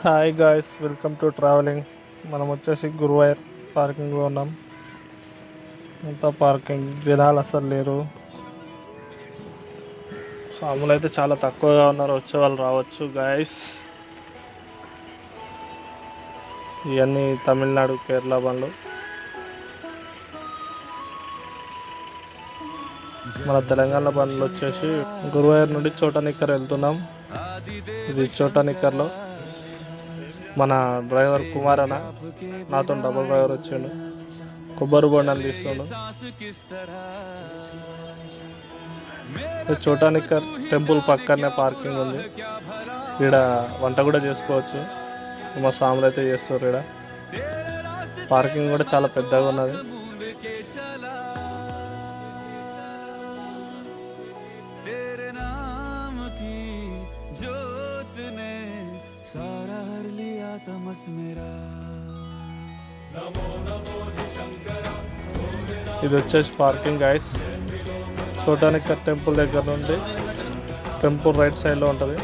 Hi guys, welcome to travelling. మనం వచ్చేసి గురువాయూర్ పార్కింగ్లో ఉన్నాం. అంతా పార్కింగ్, జనాలు అస్సలు లేరు. స్వాములు అయితే చాలా తక్కువగా ఉన్నారు, వచ్చే వాళ్ళు రావచ్చు గాయస్. ఇవన్నీ తమిళనాడు కేరళ బండ్లు. మన తెలంగాణ బండ్లు వచ్చేసి గురువాయూర్ నుండి చోటనిక్కర్ వెళ్తున్నాం. ఇది చోటనిక్కర్లో మన డ్రైవర్ కుమార్ అన్న, నాతో డబుల్ డ్రైవర్ వచ్చిండు. కొబ్బరి బొండాలు తీస్తుండు. చోటానిక్కర్ టెంపుల్ పక్కనే పార్కింగ్ ఉంది. ఈడ వంట కూడా చేసుకోవచ్చు. మా సాములు అయితే చేస్తారు. ఈడ పార్కింగ్ కూడా చాలా పెద్దగా ఉన్నది. ఇది వచ్చేసి పార్కింగ్ గైస్. చోటానిక్కర్ టెంపుల్ దగ్గర నుండి టెంపుల్ రైట్ సైడ్లో ఉంటుంది.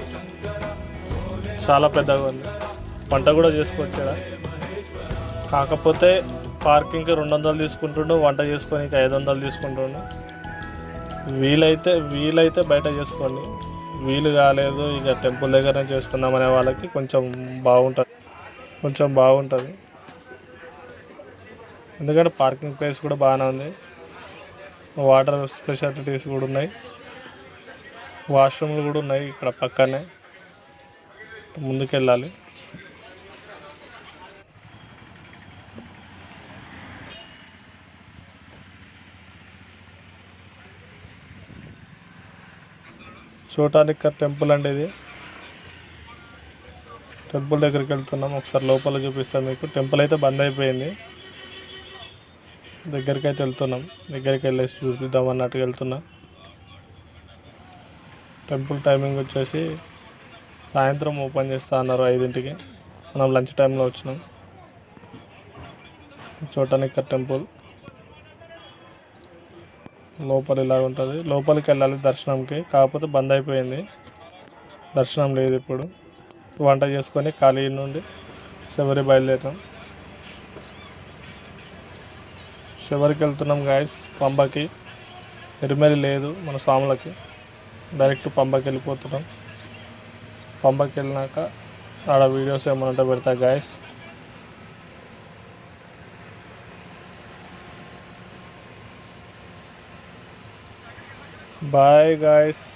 చాలా పెద్దగా ఉంది. వంట కూడా చేసుకోవచ్చు ఇక్కడ. కాకపోతే పార్కింగ్కి 200 తీసుకుంటుండు, వంట చేసుకోనికి 500 తీసుకుంటుండు. వీలైతే బయట చేసుకోండి. వీలు కాలేదు ఇక టెంపుల్ దగ్గరనే చేసుకుందామనే వాళ్ళకి కొంచెం బాగుంటుంది. ఎందుకంటే పార్కింగ్ ప్లేస్ కూడా బాగానే ఉంది. వాటర్ స్పెషాలిటీస్ కూడా ఉన్నాయి. వాష్రూమ్లు కూడా ఉన్నాయి ఇక్కడ పక్కనే. ముందుకెళ్ళాలి. చోటానిక్కర్ టెంపుల్ అండి ఇది. టెంపుల్ దగ్గరికి వెళ్తున్నాం. ఒకసారి లోపల చూపిస్తాను మీకు. టెంపుల్ అయితే బంద్ అయిపోయింది. దగ్గరికి అయితే వెళ్తున్నాం. దగ్గరికి వెళ్ళేసి చూపిద్దాం అన్నట్టుగా వెళ్తున్నా. టెంపుల్ టైమింగ్ వచ్చేసి సాయంత్రం ఓపెన్ చేస్తా అన్నారు 5ంటికి. మనం లంచ్ టైంలో వచ్చినాం. చోటానిక్కర్ టెంపుల్ లోపల ఇలా ఉంటుంది. లోపలికి వెళ్ళాలి దర్శనంకి. కాకపోతే బంద్ అయిపోయింది, దర్శనం లేదు ఇప్పుడు. వంట చేసుకొని ఖాళీ నుండి శబరి బయలుదేరాం. శబరికి వెళ్తున్నాం గాయస్. పంబకి ఎరిమేలి లేదు మన స్వాములకి. డైరెక్ట్ పంబకి వెళ్ళిపోతున్నాం. పంబకి వెళ్ళినాక ఆడ వీడియోస్ ఏమన్నా పెడతా గాయస్. Bye guys.